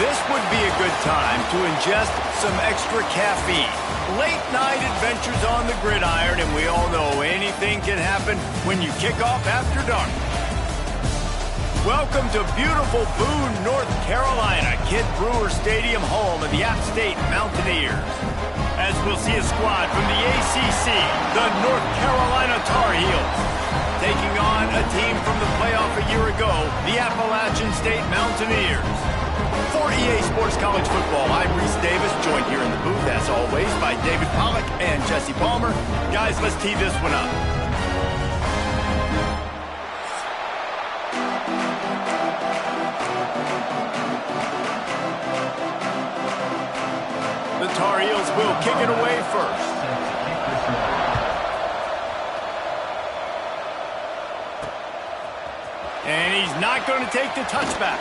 This would be a good time to ingest some extra caffeine. Late night adventures on the gridiron, and we all know anything can happen when you kick off after dark. Welcome to beautiful Boone, North Carolina, Kid Brewer Stadium, home of the App State Mountaineers. As we'll see a squad from the ACC, the North Carolina Tar Heels, taking on a team from the playoff a year ago, the Appalachian State Mountaineers. For EA Sports College Football, I'm Reese Davis, joined here in the booth, as always, by David Pollack and Jesse Palmer. Guys, let's tee this one up. The Tar Heels will kick it away first. And he's not going to take the touchback.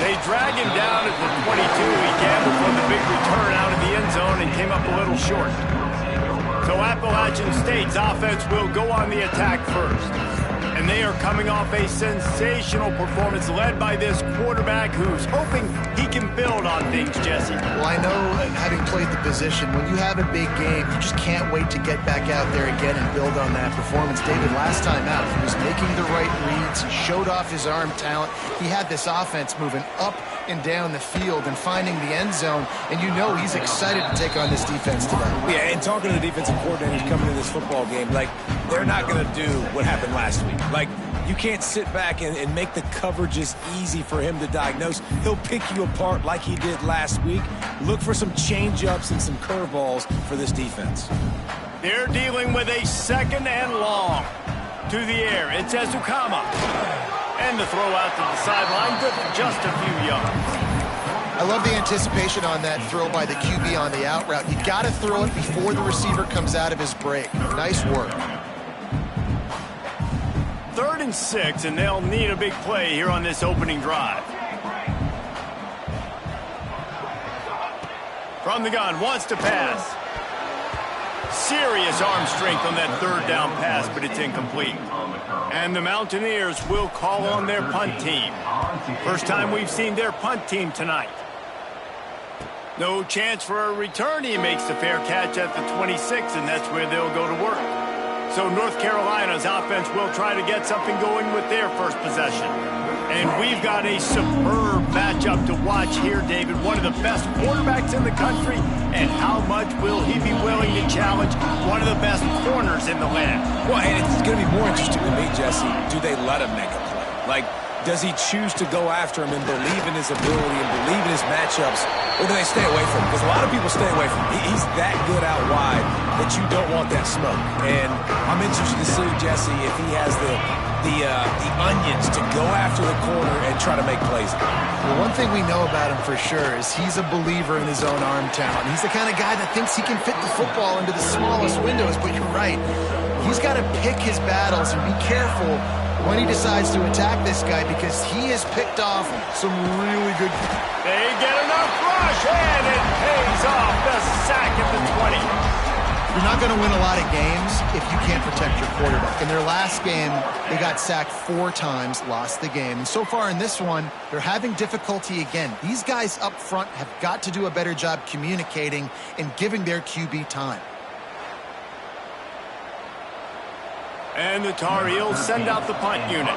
They drag him down at the 22. He gambled for the big return out of the end zone and came up a little short. So Appalachian State's offense will go on the attack first. And they are coming off a sensational performance led by this quarterback who's hoping he can build on things, Jesse. Well, I know, having played the position, when you have a big game, you just can't wait to get back out there again and build on that performance. David, last time out, he was making the right reads. He showed off his arm talent. He had this offense moving up and down the field and finding the end zone, and you know he's excited to take on this defense today. Yeah, and talking to the defensive coordinators coming to this football game, like, they're not going to do what happened last week. Like, you can't sit back and make the coverages easy for him to diagnose. He'll pick you apart like he did last week. Look for some change-ups and some curveballs for this defense. They're dealing with a second and long. To the air, it's Ezukama. And the throw out to the sideline, good for just a few yards. I love the anticipation on that throw by the QB on the out route. You got to throw it before the receiver comes out of his break. Nice work. 3rd and 6, and they'll need a big play here on this opening drive. From the gun, wants to pass. Serious arm strength on that 3rd down pass, but it's incomplete. And the Mountaineers will call on their punt team. First time we've seen their punt team tonight. No chance for a return. He makes the fair catch at the 26, and that's where they'll go to work. So North Carolina's offense will try to get something going with their first possession. And we've got a superb matchup to watch here, David. One of the best quarterbacks in the country. And how much will he be willing to challenge one of the best corners in the land? Well, and it's going to be more interesting to me, Jesse. Do they let him make a play? Like, does he choose to go after him and believe in his ability and believe in his matchups, or do they stay away from him? Because a lot of people stay away from him. He's that good out wide that you don't want that smoke. And I'm interested to see, Jesse, if he has the onions to go after the corner and try to make plays. Well, one thing we know about him for sure is he's a believer in his own arm talent. He's the kind of guy that thinks he can fit the football into the smallest windows, but you're right. He's got to pick his battles and be careful when he decides to attack this guy, because he has picked off some really good... They get enough rush, and it pays off. The sack at the 20. You're not going to win a lot of games if you can't protect your quarterback. In their last game, they got sacked 4 times, lost the game. And so far in this one, they're having difficulty again. These guys up front have got to do a better job communicating and giving their QB time. And the Tar Heels send out the punt unit.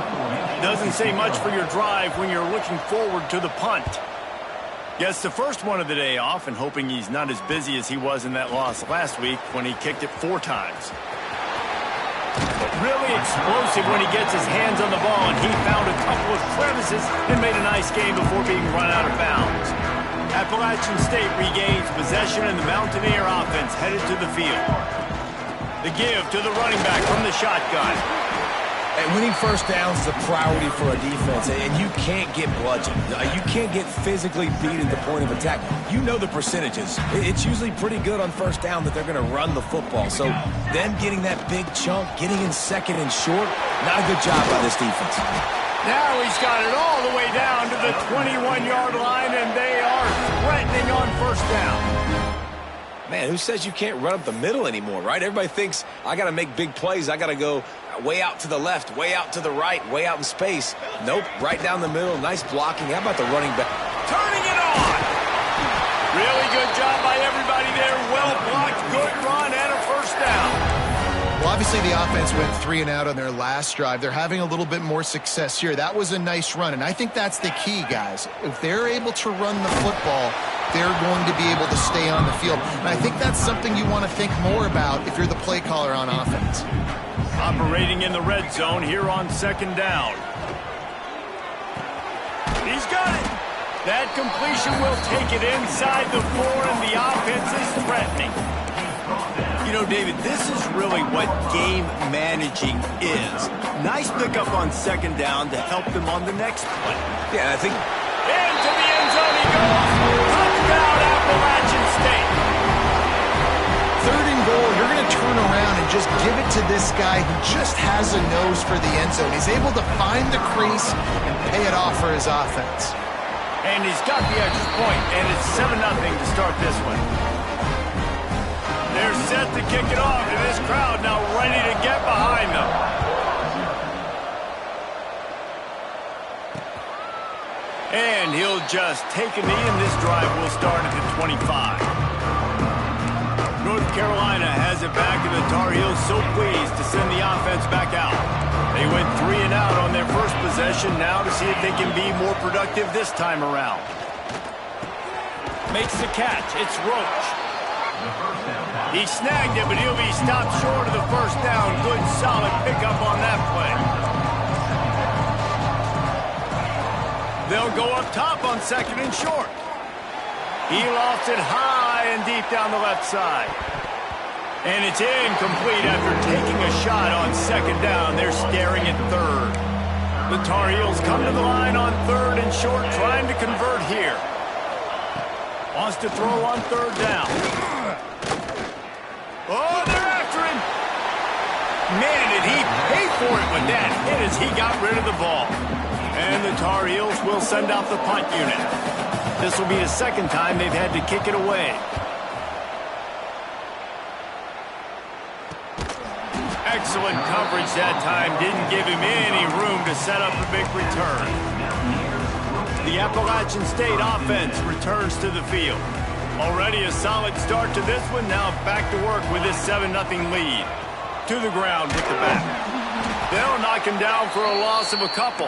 Doesn't say much for your drive when you're looking forward to the punt. Gets the first one of the day off and hoping he's not as busy as he was in that loss last week when he kicked it 4 times. Really explosive when he gets his hands on the ball, and he found a couple of crevices and made a nice game before being run out of bounds. Appalachian State regains possession, and the Mountaineer offense headed to the field. The give to the running back from the shotgun. And winning first downs is a priority for a defense, and you can't get bludgeoned. You can't get physically beat at the point of attack. You know the percentages. It's usually pretty good on first down that they're going to run the football. So them getting that big chunk, getting in second and short, not a good job by this defense. Now he's got it all the way down to the 21-yard line, and they are threatening on first down. Man, who says you can't run up the middle anymore, right? Everybody thinks I got to make big plays. I got to go way out to the left, way out to the right, way out in space. Nope, right down the middle. Nice blocking. How about the running back? Turning it on. Really good job by everybody there. Well blocked, good run, and a first down. Well, obviously the offense went 3 and out on their last drive. They're having a little bit more success here. That was a nice run, and I think that's the key, guys. If they're able to run the football, they're going to be able to stay on the field. And I think that's something you want to think more about if you're the play caller on offense. Operating in the red zone here on second down. He's got it. That completion will take it inside the 4, and the offense is threatening. You know, David, this is really what game managing is. Nice pickup on second down to help them on the next play. Yeah, I think... Into the end zone he goes. Touchdown, Appalachian State. 3rd and goal, you're going to turn around and just give it to this guy who just has a nose for the end zone. He's able to find the crease and pay it off for his offense. And he's got the extra point, and it's 7-0 to start this one. They're set to kick it off, and this crowd now ready to get behind them. And he'll just take a knee, and this drive will start at the 25. North Carolina has it back, and the Tar Heels so pleased to send the offense back out. They went 3 and out on their first possession, now to see if they can be more productive this time around. Makes the catch. It's Roach. He snagged it, but he'll be stopped short of the first down. Good, solid pickup on that play. They'll go up top on 2nd and short. He lofts it high and deep down the left side. And it's incomplete after taking a shot on 2nd down. They're staring at 3rd. The Tar Heels come to the line on 3rd and short, trying to convert here. Wants to throw on 3rd down. Oh, they're after him. Man, did he pay for it with that hit as he got rid of the ball. And the Tar Heels will send out the punt unit. This will be the 2nd time they've had to kick it away. Excellent coverage that time. Didn't give him any room to set up a big return. The Appalachian State offense returns to the field. Already a solid start to this one. Now back to work with this 7-0 lead. To the ground with the back. They'll knock him down for a loss of a couple.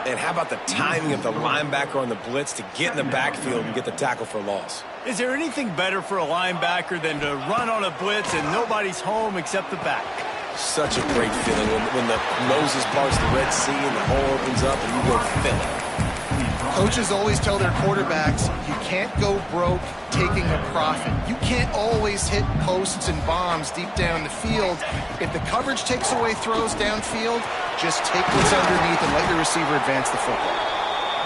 And how about the timing of the linebacker on the blitz to get in the backfield and get the tackle for loss? Is there anything better for a linebacker than to run on a blitz and nobody's home except the back? Such a great feeling when the Moses parts the Red Sea and the hole opens up and you go fill it. Coaches always tell their quarterbacks, you can't go broke taking a profit. You can't always hit posts and bombs deep down the field. If the coverage takes away throws downfield, just take what's underneath and let your receiver advance the football.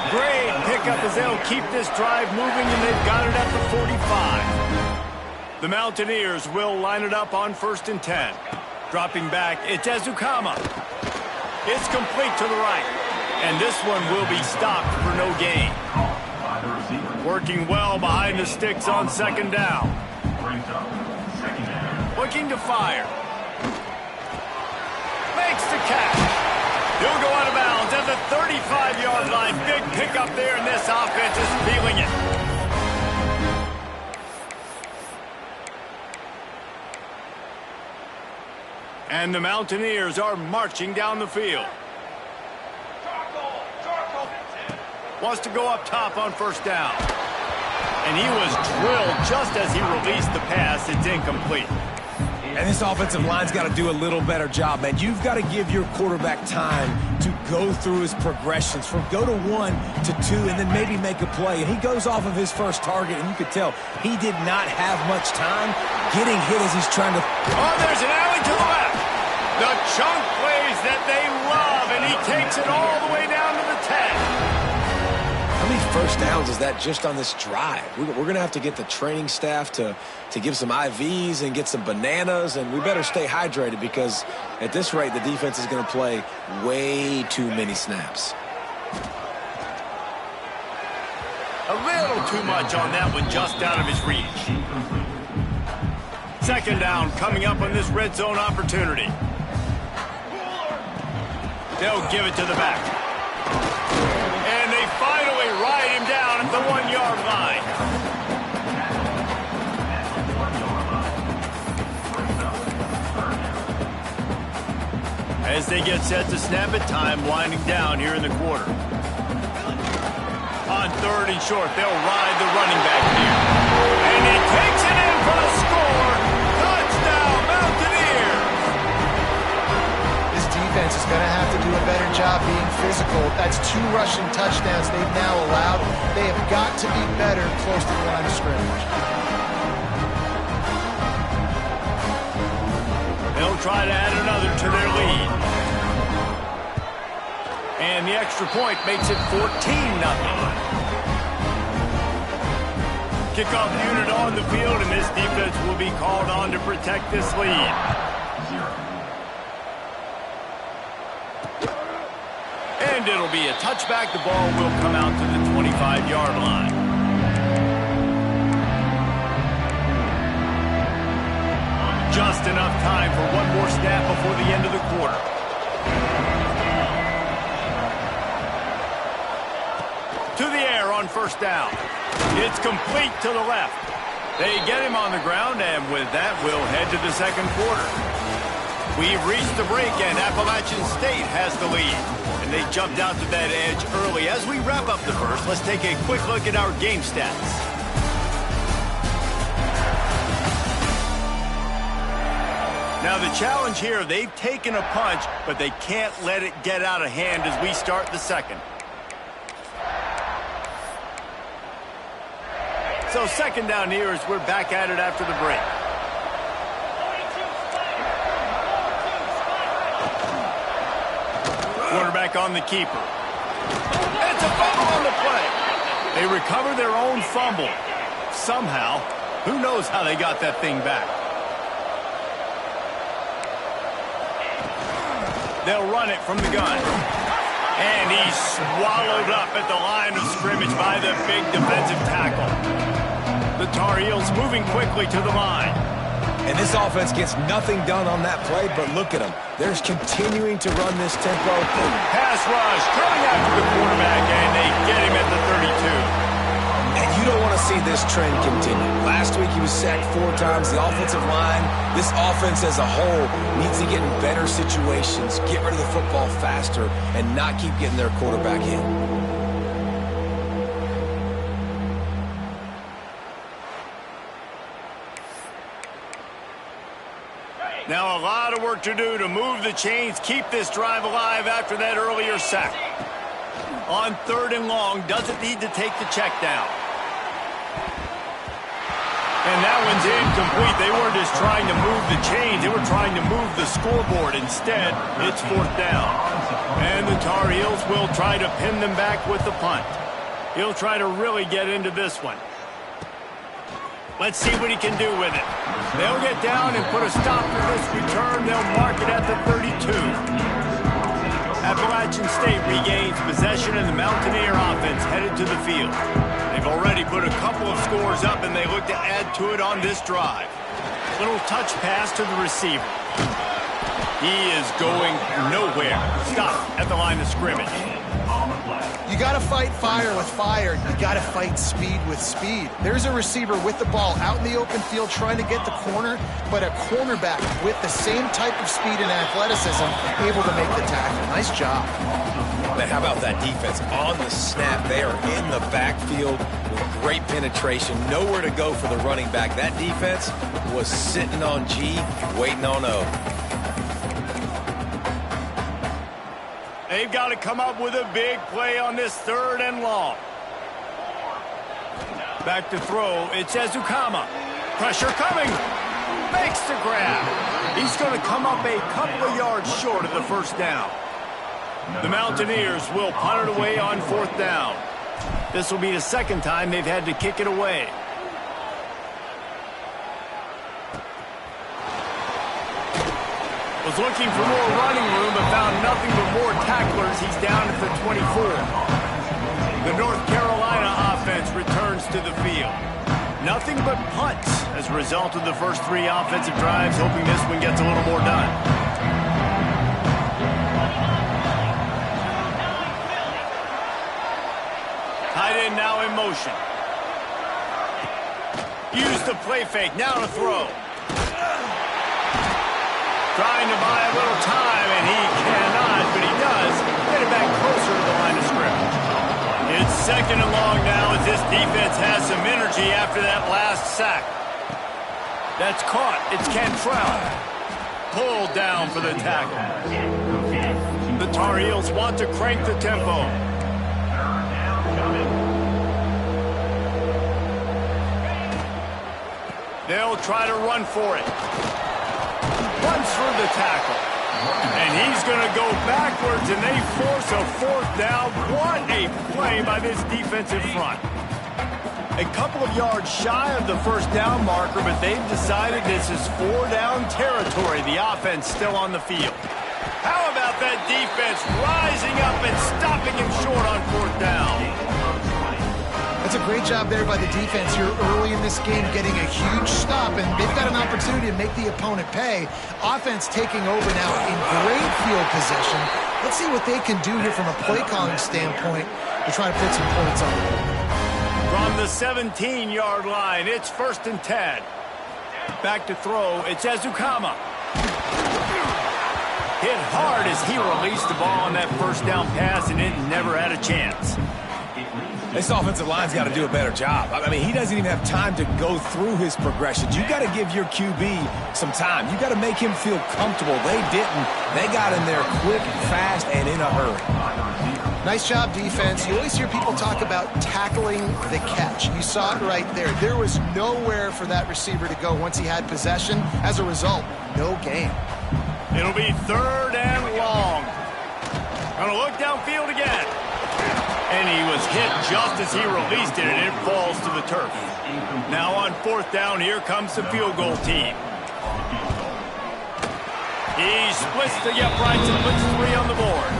Great pickup as they'll keep this drive moving, and they've got it at the 45. The Mountaineers will line it up on 1st and 10. Dropping back, it's Ezukama. It's complete to the right. And this one will be stopped for no gain. Working well behind the sticks on 2nd down. Looking to fire. Makes the catch. He'll go out of bounds at the 35-yard line. Big pickup there, and this offense is feeling it. And the Mountaineers are marching down the field. Wants to go up top on 1st down. And he was drilled just as he released the pass. It's incomplete. And this offensive line's got to do a little better job, man. You've got to give your quarterback time to go through his progressions from go to 1 to 2 and then maybe make a play. And he goes off of his first target, and you could tell he did not have much time getting hit as he's trying to... Oh, there's an alley to the left. The chunk plays that they love, and he takes it all the way down to the 10. How many first downs is that just on this drive? We're going to have to get the training staff to give some IVs and get some bananas, and we better stay hydrated because at this rate, the defense is going to play way too many snaps. A little too much on that one, just out of his reach. Second down coming up on this red zone opportunity. They'll give it to the back. And they finally ride him down at the 1-yard line. As they get set to snap it, time winding down here in the quarter. On third and short, they'll ride the running back here. And he takes it in for the score. Touchdown, Mountaineers! This defense is going to have to do a better job being physical. That's 2 rushing touchdowns they've now allowed. They have got to be better close to the line of scrimmage. They'll try to add another to their lead. And the extra point makes it 14-0. Kickoff unit on the field, and this defense will be called on to protect this lead. And it'll be a touchback. The ball will come out to the 25-yard line. Just enough time for one more snap before the end of the quarter. To the air on first down. It's complete to the left. They get him on the ground, and with that, we'll head to the second quarter. We've reached the break, and Appalachian State has the lead. And they jumped out to that edge early. As we wrap up the first, let's take a quick look at our game stats. Now the challenge here, they've taken a punch, but they can't let it get out of hand as we start the second. So second down here as we're back at it after the break. Quarterback on the keeper. It's a fumble on the play. They recover their own fumble. Somehow, who knows how they got that thing back. They'll run it from the gun. And he's swallowed up at the line of scrimmage by the big defensive tackle. The Tar Heels moving quickly to the line. And this offense gets nothing done on that play, but look at them. They're continuing to run this tempo. Pass rush coming after the quarterback, and they get him at the 32. And you don't want to see this trend continue. Last week he was sacked 4 times. The offensive line, this offense as a whole, needs to get in better situations, get rid of the football faster, and not keep getting their quarterback hit. Now a lot of work to do to move the chains, keep this drive alive after that earlier sack. On third and long, doesn't need to take the check down. And that one's incomplete. They weren't just trying to move the chains. They were trying to move the scoreboard. Instead, it's fourth down. And the Tar Heels will try to pin them back with the punt. He'll try to really get into this one. Let's see what he can do with it. They'll get down and put a stop to this return. They'll mark it at the 32. Appalachian State regains possession, and the Mountaineer offense headed to the field. They've already put a couple of scores up, and they look to add to it on this drive. Little touch pass to the receiver. He is going nowhere. Stop at the line of scrimmage. You got to fight fire with fire. You got to fight speed with speed. There's a receiver with the ball out in the open field trying to get the corner, but a cornerback with the same type of speed and athleticism able to make the tackle. Nice job. Man, how about that defense? On the snap, they are in the backfield with great penetration. Nowhere to go for the running back. That defense was sitting on G, waiting on O. They've got to come up with a big play on this third and long. Back to throw. It's Ezukama. Pressure coming. Makes the grab. He's going to come up a couple of yards short of the first down. The Mountaineers will punt it away on fourth down. This will be the second time they've had to kick it away. Was looking for more running room but found nothing but more tacklers. He's down at the 24. The North Carolina offense returns to the field. Nothing but punts as a result of the first 3 offensive drives, hoping this one gets a little more done. Tight end now in motion. Use the play fake, now to throw. Trying to buy a little time, and he cannot, but he does get it back closer to the line of scrimmage. It's 2nd and long now as this defense has some energy after that last sack. That's caught. It's Cantrell. Pulled down for the tackle. The Tar Heels want to crank the tempo. They'll try to run for it. Runs through the tackle. And he's going to go backwards, and they force a 4th down. What a play by this defensive front. A couple of yards shy of the 1st down marker, but they've decided this is 4-down territory. The offense still on the field. How about that defense rising up and stopping him short on 4th down? That's a great job there by the defense here early in this game, getting a huge stop, and they've got an opportunity to make the opponent pay. Offense taking over now in great field position. Let's see what they can do here from a play calling standpoint to try to put some points on the board. From the 17-yard line, it's 1st and 10. Back to throw, it's Ezukama. Hit hard as he released the ball on that 1st down pass, and it never had a chance. This offensive line's got to do a better job. I mean, he doesn't even have time to go through his progressions. You got to give your QB some time. You got to make him feel comfortable. They didn't. They got in there quick, fast, and in a hurry. Nice job, defense. You always hear people talk about tackling the catch. You saw it right there. There was nowhere for that receiver to go once he had possession. As a result, no gain. It'll be 3rd and long. Gonna look downfield again. And he was hit just as he released it, and it falls to the turf. Now on 4th down, here comes the field goal team. He splits the uprights and puts 3 on the board.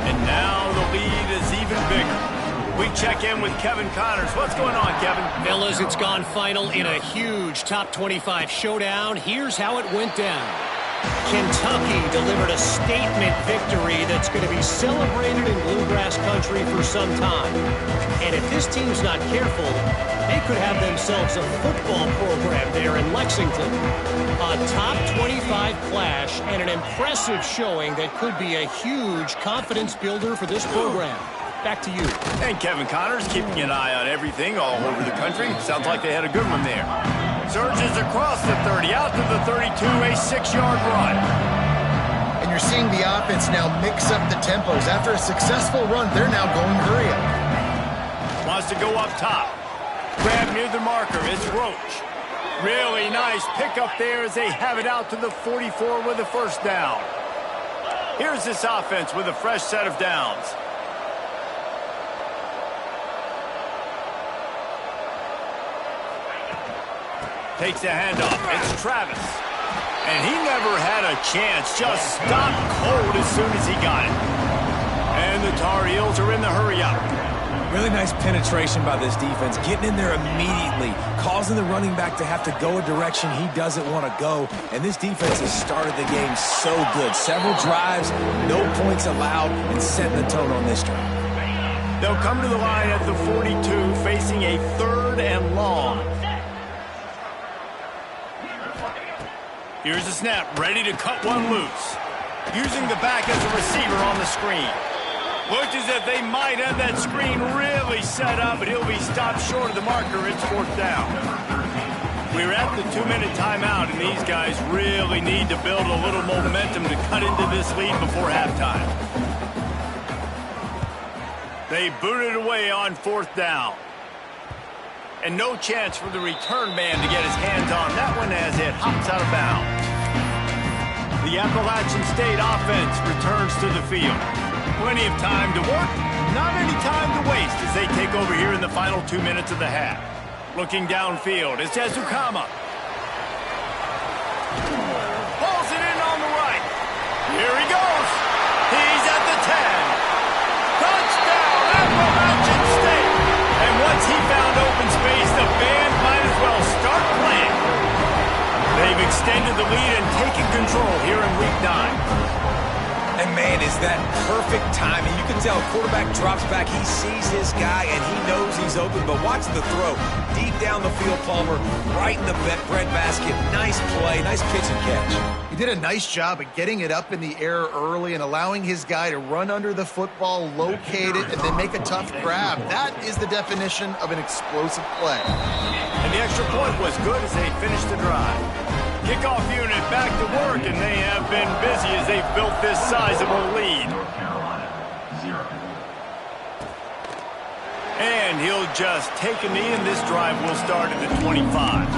And now the lead is even bigger. We check in with Kevin Connors. What's going on, Kevin? Fellas, it's gone final in a huge top 25 showdown. Here's how it went down. Kentucky delivered a statement victory that's going to be celebrated in bluegrass country for some time. And if this team's not careful, they could have themselves a football program there in Lexington. A top 25 clash and an impressive showing that could be a huge confidence builder for this program. Back to you. And Kevin Connors keeping an eye on everything all over the country. Sounds like they had a good one there. Surges across the 30, out to the 32, a 6-yard run. And you're seeing the offense now mix up the tempos. After a successful run, they're now going hurry up. Wants to go up top. Grab near the marker, it's Roach. Really nice pickup there as they have it out to the 44 with a 1st down. Here's this offense with a fresh set of downs. Takes the handoff. It's Travis. And he never had a chance. Just stopped cold as soon as he got it. And the Tar Heels are in the hurry-up. Really nice penetration by this defense, getting in there immediately, causing the running back to have to go a direction he doesn't want to go. And this defense has started the game so good. Several drives, no points allowed, and setting the tone on this drive. They'll come to the line at the 42, facing a 3rd and long. Here's the snap, ready to cut one loose. Using the back as a receiver on the screen. Looks as if they might have that screen really set up, but he'll be stopped short of the marker. It's 4th down. We're at the 2-minute timeout, and these guys really need to build a little momentum to cut into this lead before halftime. They booted away on 4th down. And no chance for the return man to get his hands on that one as it hops out of bounds. The Appalachian State offense returns to the field. Plenty of time to work, not any time to waste as they take over here in the final 2 minutes of the half. Looking downfield, it's Ezukama. Pulls it in on the right. Here he goes. He's at the 10. Touchdown, Appalachian State. And once he extended the lead and taken control here in Week 9. And, man, is that perfect timing. You can tell quarterback drops back. He sees his guy, and he knows he's open. But watch the throw. Deep down the field, Palmer, right in the bread basket. Nice play, nice pitch and catch. He did a nice job of getting it up in the air early and allowing his guy to run under the football, locate it, and then make a tough grab. That is the definition of an explosive play. And the extra point was good as they finished the drive. Kickoff unit back to work, and they have been busy as they've built this sizable lead. And he'll just take a knee, and this drive will start at the 25.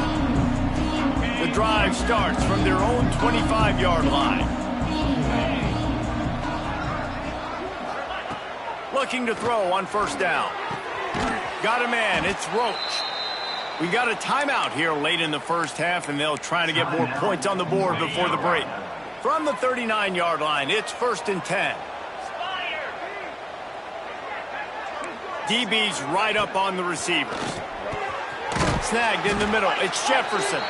The drive starts from their own 25-yard line. Looking to throw on first down. Got a man, it's Roach. We got a timeout here late in the first half, and they'll try to get more points on the board before the break. From the 39-yard line, it's 1st and 10. DB's right up on the receivers. Snagged in the middle, it's Jefferson.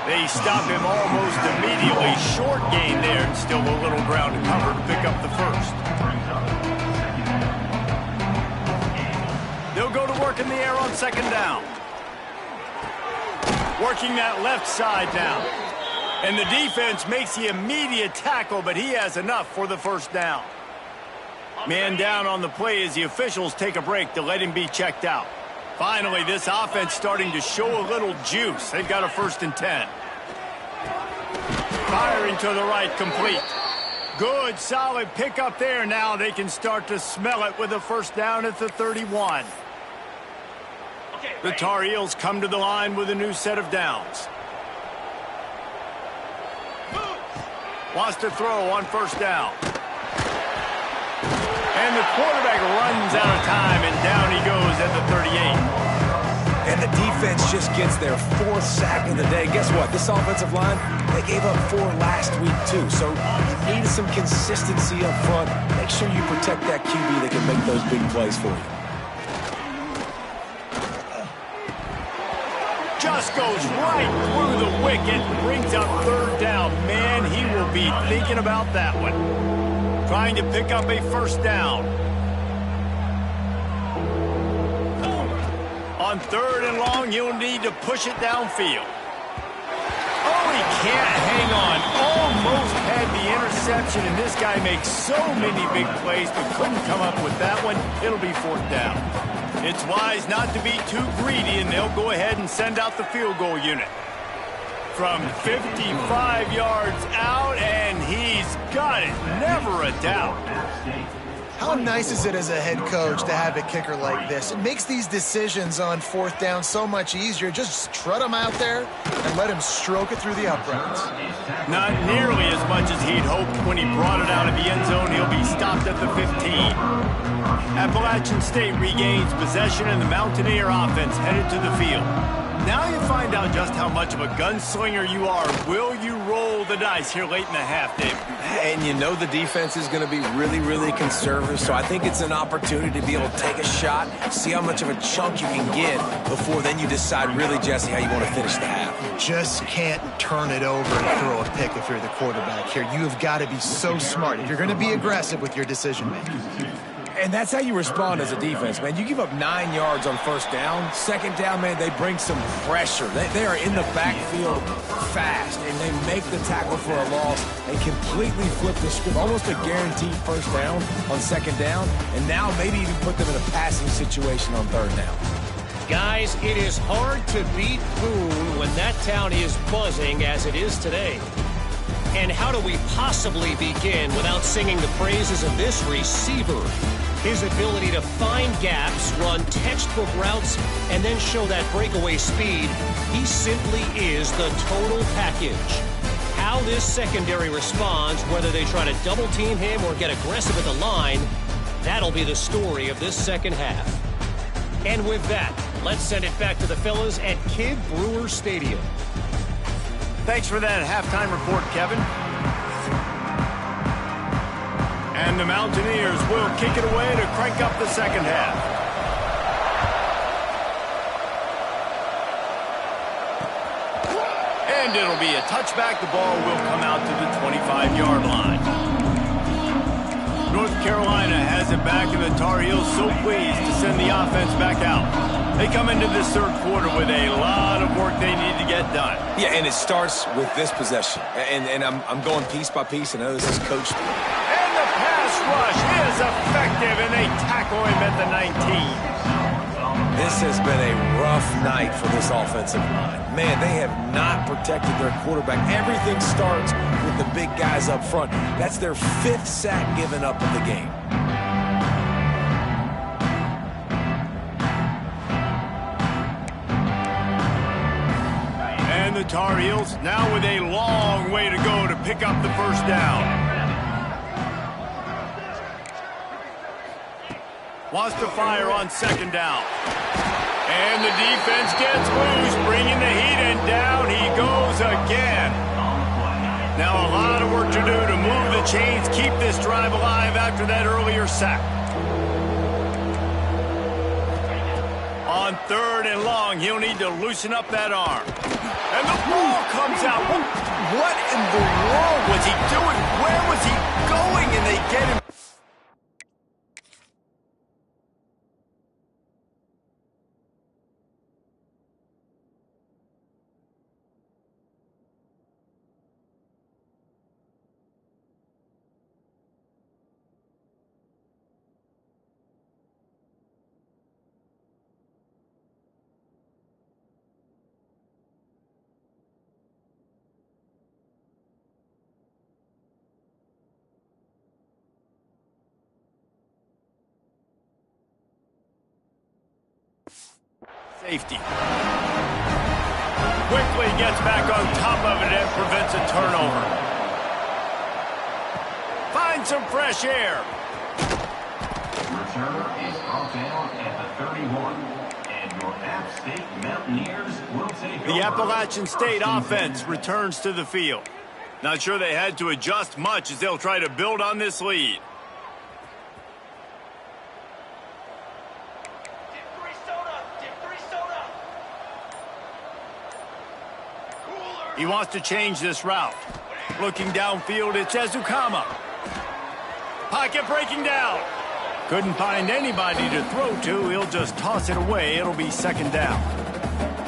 They stop him almost immediately. Short gain there, and still a little ground to cover to pick up the first. They'll go to work in the air on second down. Working that left side now. And the defense makes the immediate tackle, but he has enough for the first down. Man down on the play as the officials take a break to let him be checked out. Finally, this offense starting to show a little juice. They've got a 1st and 10. Firing to the right, complete. Good, solid pickup there. Now they can start to smell it with a first down at the 31. The Tar Heels come to the line with a new set of downs. Wants to throw on first down. And the quarterback runs out of time, and down he goes at the 38. And the defense just gets their 4th sack of the day. Guess what? This offensive line, they gave up 4 last week, too. So you need some consistency up front. Make sure you protect that QB that can make those big plays for you. Just goes right through the wicket, brings up 3rd down. Man, he will be thinking about that one. Trying to pick up a first down. On 3rd and long, you'll need to push it downfield. Oh, he can't hang on. Almost had the interception, and this guy makes so many big plays, but couldn't come up with that one. It'll be 4th down. It's wise not to be too greedy, and they'll go ahead and send out the field goal unit. From 55 yards out, and he's got it. Never a doubt. How nice is it as a head coach to have a kicker like this? It makes these decisions on 4th down so much easier. Just trot him out there and let him stroke it through the uprights. Not nearly as much as he'd hoped when he brought it out of the end zone. He'll be stopped at the 15. Appalachian State regains possession, and the Mountaineer offense headed to the field. Now you find out just how much of a gunslinger you are. Will you roll the dice here late in the half, Dave? And you know the defense is going to be really, really conservative, so I think it's an opportunity to be able to take a shot, see how much of a chunk you can get before then you decide really, Jesse, how you want to finish the half. You just can't turn it over and throw a pick if you're the quarterback here. You have got to be so smart if you're going to be aggressive with your decision-making. And that's how you respond as a defense, man. You give up 9 yards on first down. Second down, man, they bring some pressure. They are in the backfield fast, and they make the tackle for a loss and completely flip the script. Almost a guaranteed first down on second down, and now maybe even put them in a passing situation on third down. Guys, it is hard to beat Boone when that town is buzzing as it is today. And how do we possibly begin without singing the praises of this receiver? His ability to find gaps, run textbook routes, and then show that breakaway speed. He simply is the total package. How this secondary responds, whether they try to double team him or get aggressive at the line, that'll be the story of this second half. And with that, let's send it back to the fellas at Kidd Brewer Stadium. Thanks for that halftime report, Kevin. And the Mountaineers will kick it away to crank up the second half. And it'll be a touchback. The ball will come out to the 25-yard line. North Carolina has it back, and the Tar Heels so pleased to send the offense back out. They come into this third quarter with a lot of work they need to get done. Yeah, and it starts with this possession. And I'm going piece by piece, and I know this is coached. And the pass rush is effective, and they tackle him at the 19. This has been a rough night for this offensive line. Man, they have not protected their quarterback. Everything starts with the big guys up front. That's their 5th sack given up of the game. And the Tar Heels now with a long way to go to pick up the first down. Wants to fire on second down. And the defense gets loose, bringing the heat, and down he goes again. Now a lot of work to do to move the chains, keep this drive alive after that earlier sack. On 3rd and long, he'll need to loosen up that arm. And the ball comes out. What in the world was he doing? Where was he going? And they get him. Safety. Quickly gets back on top of it and prevents a turnover. Find some fresh air. Returner is brought down at the 31. And your App State Mountaineers will take The Appalachian State offense returns to the field. Not sure they had to adjust much as they'll try to build on this lead. He wants to change this route. Looking downfield, it's Ezukama. Pocket breaking down. Couldn't find anybody to throw to. He'll just toss it away. It'll be second down.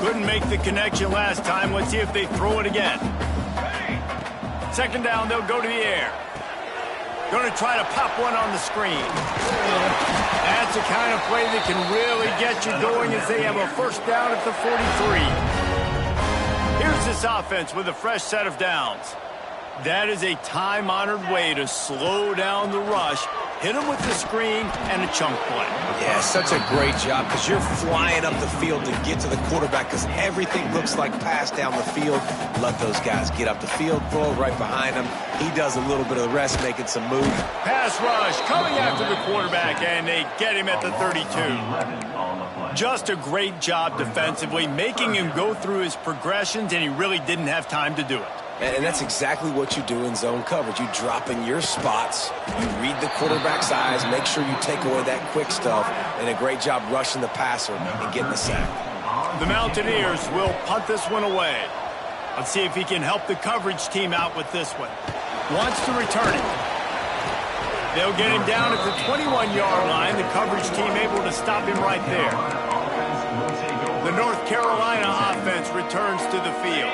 Couldn't make the connection last time. Let's see if they throw it again. Second down, they'll go to the air. Going to try to pop one on the screen. That's the kind of play that can really get you going as they have a first down at the 43. Here's this offense with a fresh set of downs. That is a time-honored way to slow down the rush, hit them with the screen, and a chunk play. Yeah, such a great job because you're flying up the field to get to the quarterback because everything looks like pass down the field. Let those guys get up the field, throw it right behind him. He does a little bit of the rest, making some moves. Pass rush coming after the quarterback, and they get him at the 32. Just a great job defensively, making him go through his progressions, and he really didn't have time to do it. And that's exactly what you do in zone coverage. You drop in your spots, you read the quarterback's eyes, make sure you take away that quick stuff, and a great job rushing the passer and getting the sack. The Mountaineers will punt this one away. Let's see if he can help the coverage team out with this one. Wants to return it. They'll get him down at the 21-yard line. The coverage team able to stop him right there. The North Carolina offense returns to the field.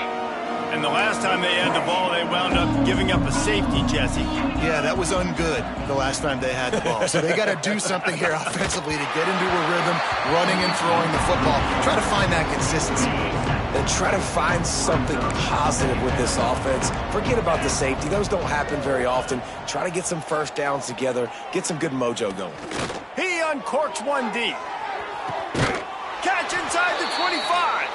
And the last time they had the ball, they wound up giving up a safety, Jesse. Yeah, that was ungood the last time they had the ball. So they got to do something here offensively to get into a rhythm, running and throwing the football. Try to find that consistency. And try to find something positive with this offense. Forget about the safety. Those don't happen very often. Try to get some first downs together. Get some good mojo going. He uncorks one deep. Catch inside the 25.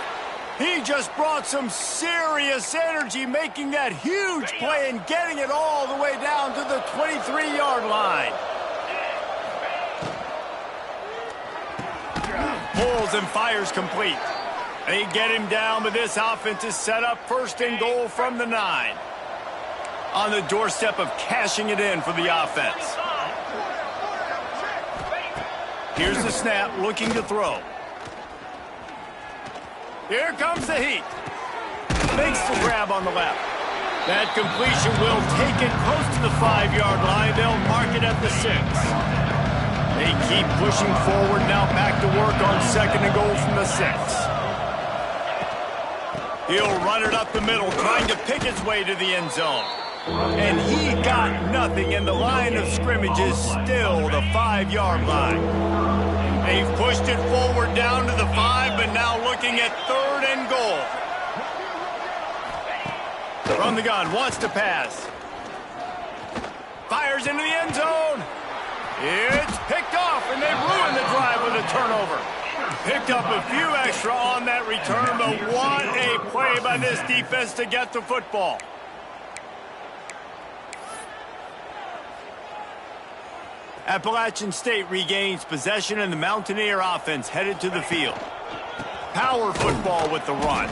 He just brought some serious energy, making that huge play and getting it all the way down to the 23-yard line. Pulls and fires complete. They get him down, but this offense is set up first and goal from the 9. On the doorstep of cashing it in for the offense. Here's the snap, looking to throw. Here comes the heat. Makes the grab on the left. That completion will take it close to the 5-yard line. They'll mark it at the 6. They keep pushing forward now, back to work on 2nd and goal from the 6. He'll run it up the middle, trying to pick his way to the end zone. And he got nothing, and the line of scrimmage is still the 5-yard line. They've pushed it forward down to the 5, but now looking at 3rd and goal. From the gun, wants to pass. Fires into the end zone. It's picked off, and they ruined the drive with a turnover. Picked up a few extra on that return, but what a play by this defense to get the football. Appalachian State regains possession, and the Mountaineer offense headed to the field. Power football with the run.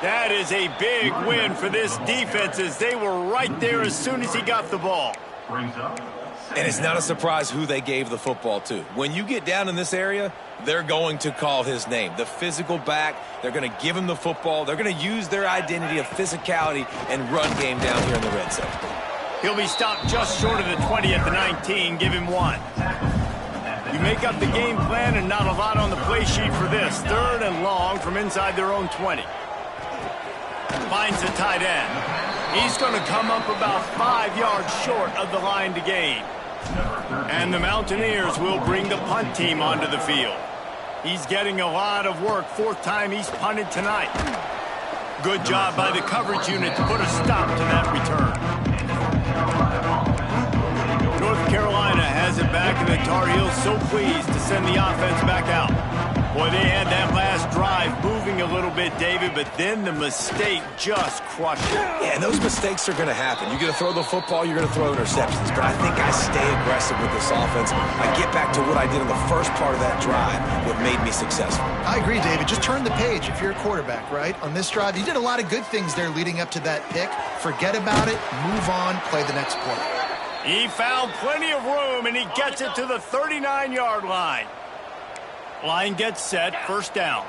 That is a big win for this defense, as they were right there as soon as he got the ball. And it's not a surprise who they gave the football to. When you get down in this area, they're going to call his name. The physical back, they're going to give him the football. They're going to use their identity of physicality and run game down here in the red zone. He'll be stopped just short of the 20 at the 19. Give him 1. You make up the game plan, and not a lot on the play sheet for this. 3rd and long from inside their own 20. Finds the tight end. He's going to come up about 5 yards short of the line to gain. And the Mountaineers will bring the punt team onto the field. He's getting a lot of work. 4th time he's punted tonight. Good job by the coverage unit to put a stop to that return. North Carolina has it back, and the Tar Heels so pleased to send the offense back out. Boy, they had that last drive moving a little bit, David, but then the mistake just crushed it. Yeah, and those mistakes are going to happen. You're going to throw the football, you're going to throw interceptions, but I think I stay aggressive with this offense. I get back to what I did in the first part of that drive, what made me successful. I agree, David. Just turn the page if you're a quarterback, right? On this drive, you did a lot of good things there leading up to that pick. Forget about it, move on, play the next play. He found plenty of room, and he gets it to the 39-yard line. Line gets set, 1st down.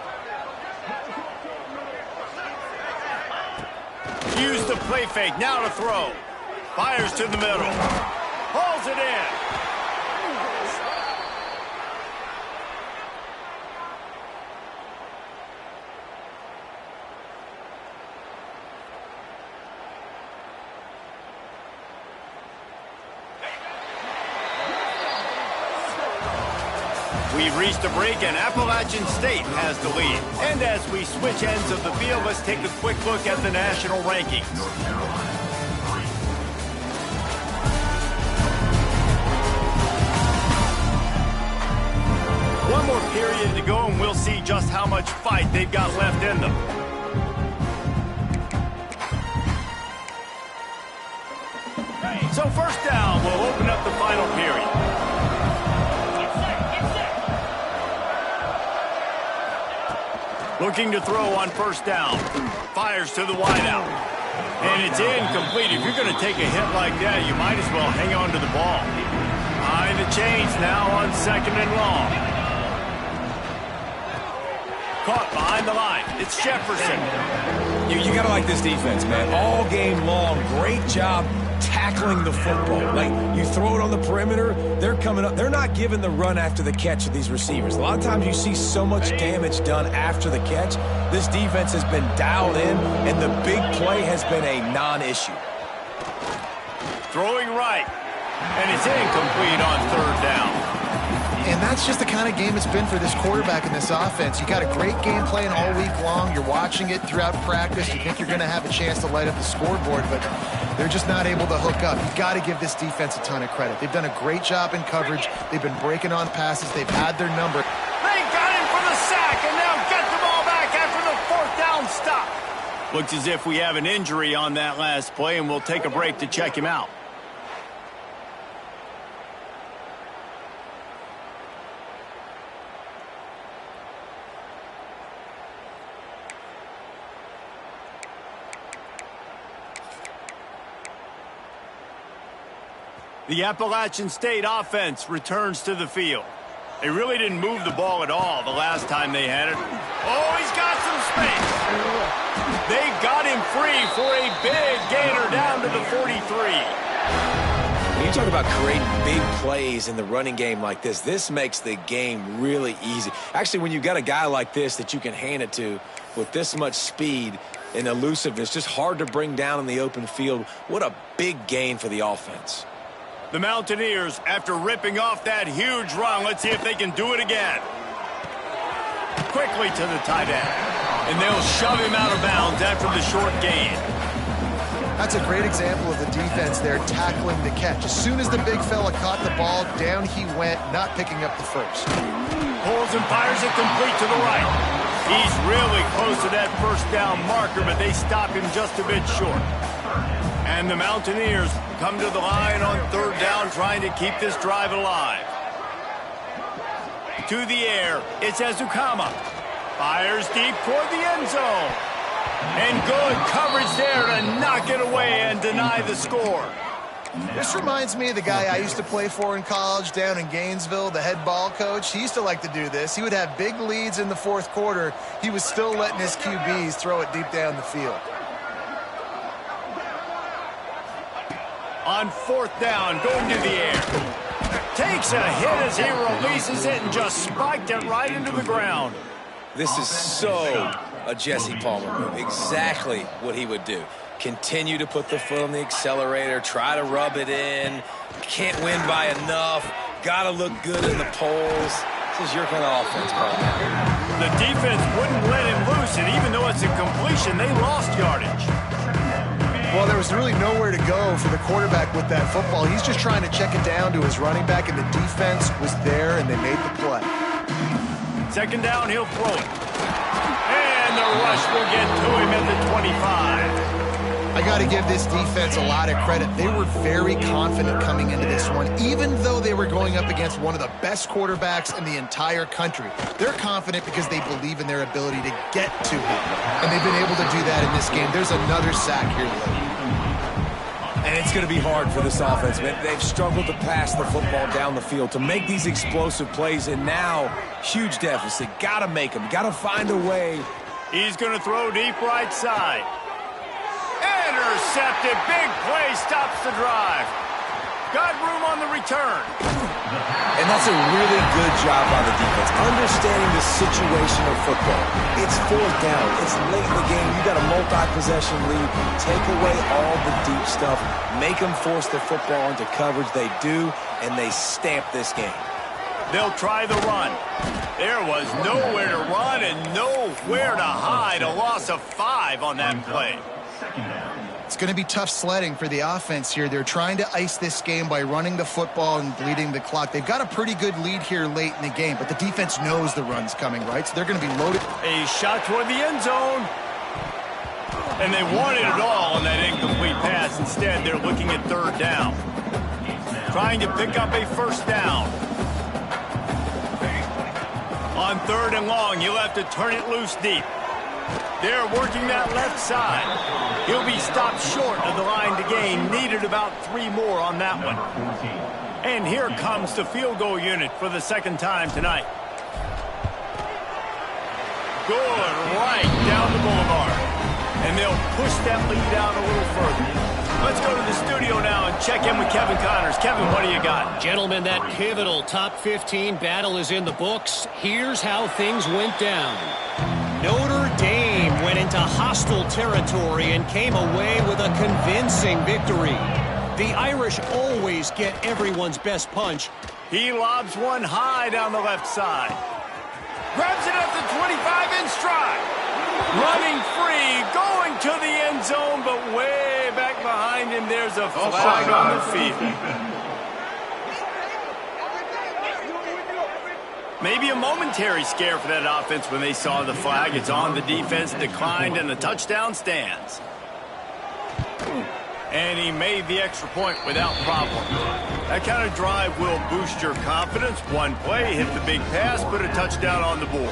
Use the play fake, now to throw. Fires to the middle. Hauls it in. We've reached a break, and Appalachian State has the lead. And as we switch ends of the field, let's take a quick look at the national rankings. One more period to go, and we'll see just how much fight they've got left in them. So 1st down will open up the final period. Looking to throw on 1st down. Fires to the wideout. And it's incomplete. If you're going to take a hit like that, you might as well hang on to the ball. Behind the chains now on 2nd and long. Caught behind the line. It's Jefferson. You got to like this defense, man. All game long, great job tackling the football. Like, you throw it on the perimeter, they're coming up. They're not giving the run after the catch of these receivers. A lot of times you see so much damage done after the catch. This defense has been dialed in, and the big play has been a non-issue. Throwing right, and it's incomplete on 3rd down. And that's just the kind of game it's been for this quarterback in this offense. You got a great game plan all week long. You're watching it throughout practice. You think you're going to have a chance to light up the scoreboard, but they're just not able to hook up. You've got to give this defense a ton of credit. They've done a great job in coverage. They've been breaking on passes. They've had their number. They got him for the sack, and now get the ball back after the 4th down stop. Looks as if we have an injury on that last play, and we'll take a break to check him out. The Appalachian State offense returns to the field. They really didn't move the ball at all the last time they had it. Oh, he's got some space. They got him free for a big gainer down to the 43. When you talk about creating big plays in the running game like this makes the game really easy. Actually, when you've got a guy like this that you can hand it to with this much speed and elusiveness, just hard to bring down in the open field, what a big gain for the offense. The Mountaineers, after ripping off that huge run, let's see if they can do it again. Quickly to the tight end. And they'll shove him out of bounds after the short gain. That's a great example of the defense there tackling the catch. As soon as the big fella caught the ball, down he went, not picking up the first. Pulls and fires it complete to the right. He's really close to that first down marker, but they stop him just a bit short. And the Mountaineers come to the line on third down, trying to keep this drive alive. To the air, it's Ezukama. Fires deep toward the end zone. And good coverage there to knock it away and deny the score. This reminds me of the guy I used to play for in college down in Gainesville, the head ball coach. He used to like to do this. He would have big leads in the fourth quarter. He was still letting his QBs throw it deep down the field. On fourth down, going to the air. Takes a hit as he releases it and just spiked it right into the ground. This is so a Jesse Palmer move. Exactly what he would do. Continue to put the foot on the accelerator, try to rub it in. Can't win by enough. Got to look good in the polls. This is your kind of offense, Palmer. The defense wouldn't let him loose, and even though it's a completion, they lost yardage. Well, there was really nowhere to go for the quarterback with that football. He's just trying to check it down to his running back, and the defense was there, and they made the play. Second down, he'll throw it. And the rush will get to him at the 25. I got to give this defense a lot of credit. They were very confident coming into this one, even though they were going up against one of the best quarterbacks in the entire country. They're confident because they believe in their ability to get to him, and they've been able to do that in this game. There's another sack here late. And it's going to be hard for this offense, man. They've struggled to pass the football down the field, to make these explosive plays, and now, huge deficit. Got to make them. Got to find a way. He's going to throw deep right side. Intercepted. Big play stops the drive. Got room on the return. And that's a really good job by the defense, understanding the situation of football. It's fourth down. It's late in the game. You got a multi-possession lead. Take away all the deep stuff. Make them force the football into coverage. They do, and they stamp this game. They'll try the run. There was nowhere to run and nowhere to hide. A loss of 5 on that play. It's going to be tough sledding for the offense here. They're trying to ice this game by running the football and bleeding the clock. They've got a pretty good lead here late in the game, but the defense knows the run's coming, right? So they're going to be loaded. A shot toward the end zone. And they wanted it all on that incomplete pass. Instead, they're looking at third down. Trying to pick up a first down. On third and long, he'll have to turn it loose deep. They're working that left side. He'll be stopped short of the line to gain. Needed about 3 more on that one. And here comes the field goal unit for the second time tonight. Good right down the boulevard. And they'll push that lead out a little further. Let's go to the studio now and check in with Kevin Connors. Kevin, what do you got? Gentlemen, that pivotal top 15 battle is in the books. Here's how things went down. Notre Dame went into hostile territory and came away with a convincing victory. The Irish always get everyone's best punch. He lobs one high down the left side. Grabs it at the 25 in stride. Running free, going to the end zone, but way back behind him, there's a flag on the field. Maybe a momentary scare for that offense when they saw the flag. It's on the defense, declined, and the touchdown stands. And he made the extra point without problem. That kind of drive will boost your confidence. One play, hit the big pass, put a touchdown on the board.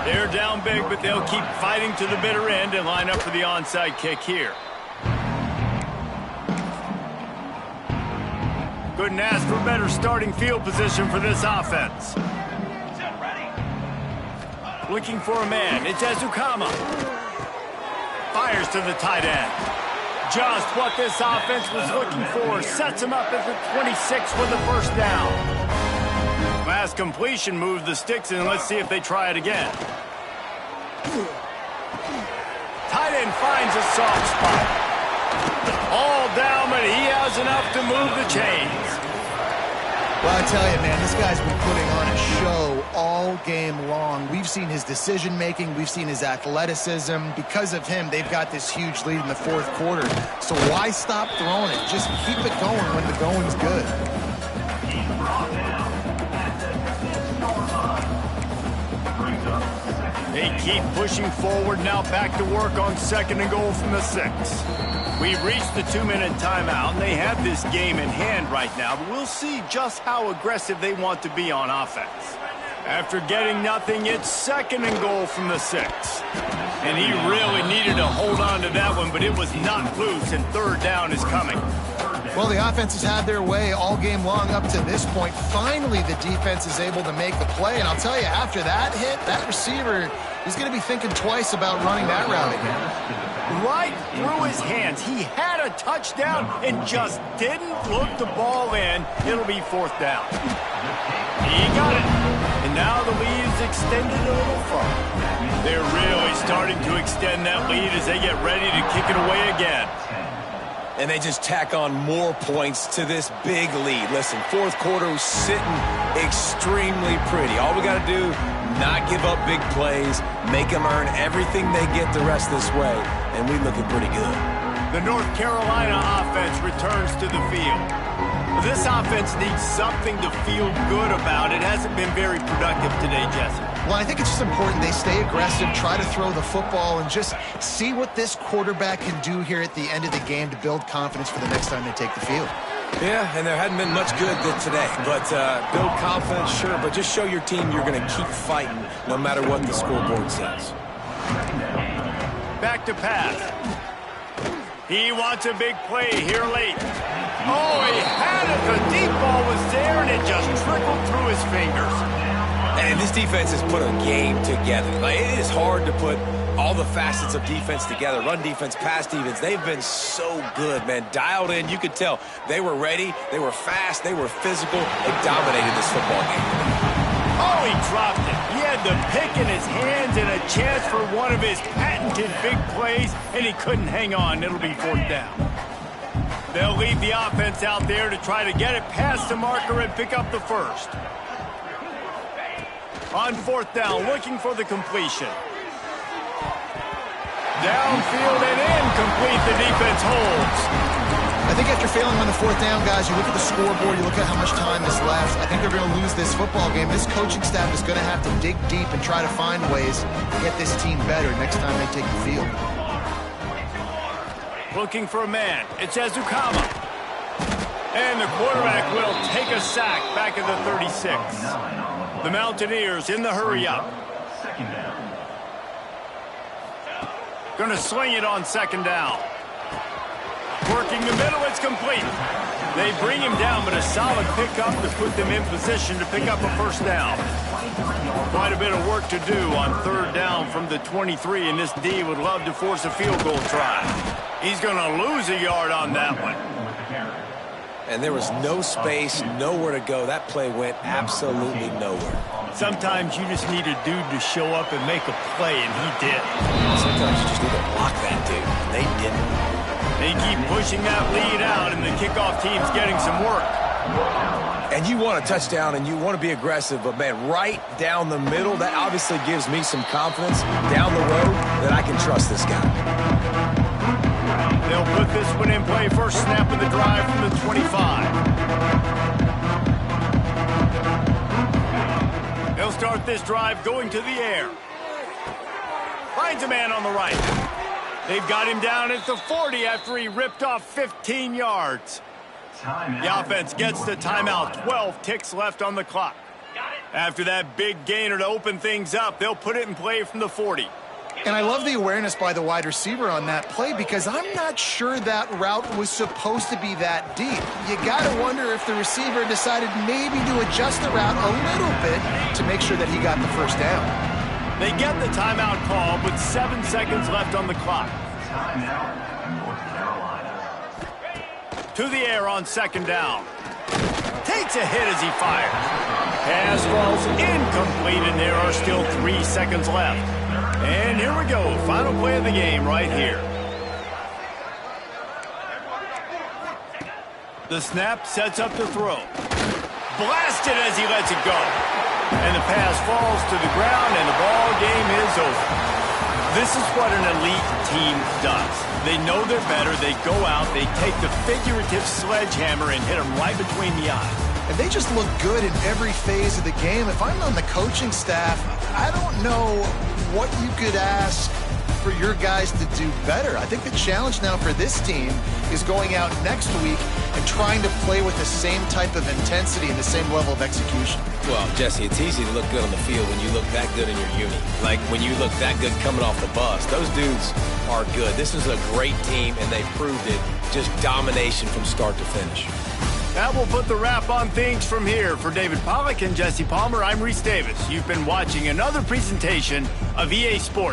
They're down big, but they'll keep fighting to the bitter end and line up for the onside kick here. Couldn't ask for better starting field position for this offense. Looking for a man. It's Ezukama. Fires to the tight end. Just what this offense was looking for. Sets him up at the 26 for the first down. Last completion moved the sticks in. Let's see if they try it again. Tight end finds a soft spot. All down, but he has enough to move the chains. Well, I tell you, man, this guy's been putting on a show all game long. We've seen his decision-making. We've seen his athleticism. Because of him, they've got this huge lead in the fourth quarter. So why stop throwing it? Just keep it going when the going's good. They keep pushing forward, now back to work on 2nd and goal from the 6. We've reached the 2-minute timeout, and they have this game in hand right now, but we'll see just how aggressive they want to be on offense. After getting nothing, it's 2nd and goal from the 6. And he really needed to hold on to that one, but it was not loose, and 3rd down is coming. Well, the offense has had their way all game long up to this point. Finally, the defense is able to make the play, and I'll tell you, after that hit, that receiver, he's going to be thinking twice about running that route again. Right through his hands. He had a touchdown and just didn't look the ball in. It'll be 4th down. He got it. And now the lead is extended a little further. They're really starting to extend that lead as they get ready to kick it away again. And they just tack on more points to this big lead. Listen, fourth quarter was sitting extremely pretty. All we got to do, not give up big plays, make them earn everything they get the rest of this way, and we looking pretty good. The North Carolina offense returns to the field. This offense needs something to feel good about. It hasn't been very productive today, Jesse. Well, I think it's just important they stay aggressive, try to throw the football, and just see what this quarterback can do here at the end of the game to build confidence for the next time they take the field. Yeah, and there hadn't been much good today. But build confidence, sure, but just show your team you're going to keep fighting no matter what the scoreboard says. Back to pass. He wants a big play here late. Oh, he had it. The deep ball was there, and it just trickled through his fingers. And this defense has put a game together. Like, it is hard to put all the facets of defense together. Run defense, pass defense. They've been so good, man. Dialed in. You could tell they were ready. They were fast. They were physical. They dominated this football game. Oh, he dropped it. He had the pick in his hands and a chance for one of his patented big plays, and he couldn't hang on. It'll be 4th down. They'll leave the offense out there to try to get it past the marker and pick up the first. On 4th down, looking for the completion. Downfield and incomplete. The defense holds. I think after failing on the 4th down, guys, you look at the scoreboard, you look at how much time is left. I think they're going to lose this football game. This coaching staff is going to have to dig deep and try to find ways to get this team better next time they take the field. Looking for a man. It's Ezukama. And the quarterback will take a sack back at the 36. The Mountaineers in the hurry-up. Going to sling it on 2nd down. Working the middle, it's complete. They bring him down, but a solid pickup to put them in position to pick up a 1st down. Quite a bit of work to do on 3rd down from the 23, and this D would love to force a field goal try. He's going to lose a yard on that one. And there was no space, nowhere to go. That play went absolutely nowhere. Sometimes you just need a dude to show up and make a play, and he did. Sometimes you just need to block that dude. They didn't. They keep pushing that lead out, and the kickoff team's getting some work. And you want a touchdown, and you want to be aggressive, but, man, right down the middle, that obviously gives me some confidence down the road that I can trust this guy. They'll put this one in play. First snap of the drive from the 25. They'll start this drive going to the air. Finds a man on the right. They've got him down at the 40 after he ripped off 15 yards. The offense gets the timeout. 12 ticks left on the clock. After that big gainer to open things up, they'll put it in play from the 40. And I love the awareness by the wide receiver on that play because I'm not sure that route was supposed to be that deep. You got to wonder if the receiver decided maybe to adjust the route a little bit to make sure that he got the 1st down. They get the timeout call with 7 seconds left on the clock. timeout, North Carolina. To the air on second down. Takes a hit as he fires. Pass falls incomplete, and there are still 3 seconds left. And here we go. Final play of the game right here. The snap sets up the throw. Blasted as he lets it go. And the pass falls to the ground, and the ball game is over. This is what an elite team does. They know they're better. They go out. They take the figurative sledgehammer and hit them right between the eyes. And they just look good in every phase of the game. If I'm on the coaching staff, I don't know what you could ask for your guys to do better. I think the challenge now for this team is going out next week and trying to play with the same type of intensity and the same level of execution. Well, Jesse, it's easy to look good on the field when you look that good in your uni. Like when you look that good coming off the bus. Those dudes are good. This is a great team, and they proved it. Just domination from start to finish. That will put the wrap on things from here. For David Pollack and Jesse Palmer, I'm Reese Davis. You've been watching another presentation of EA Sports.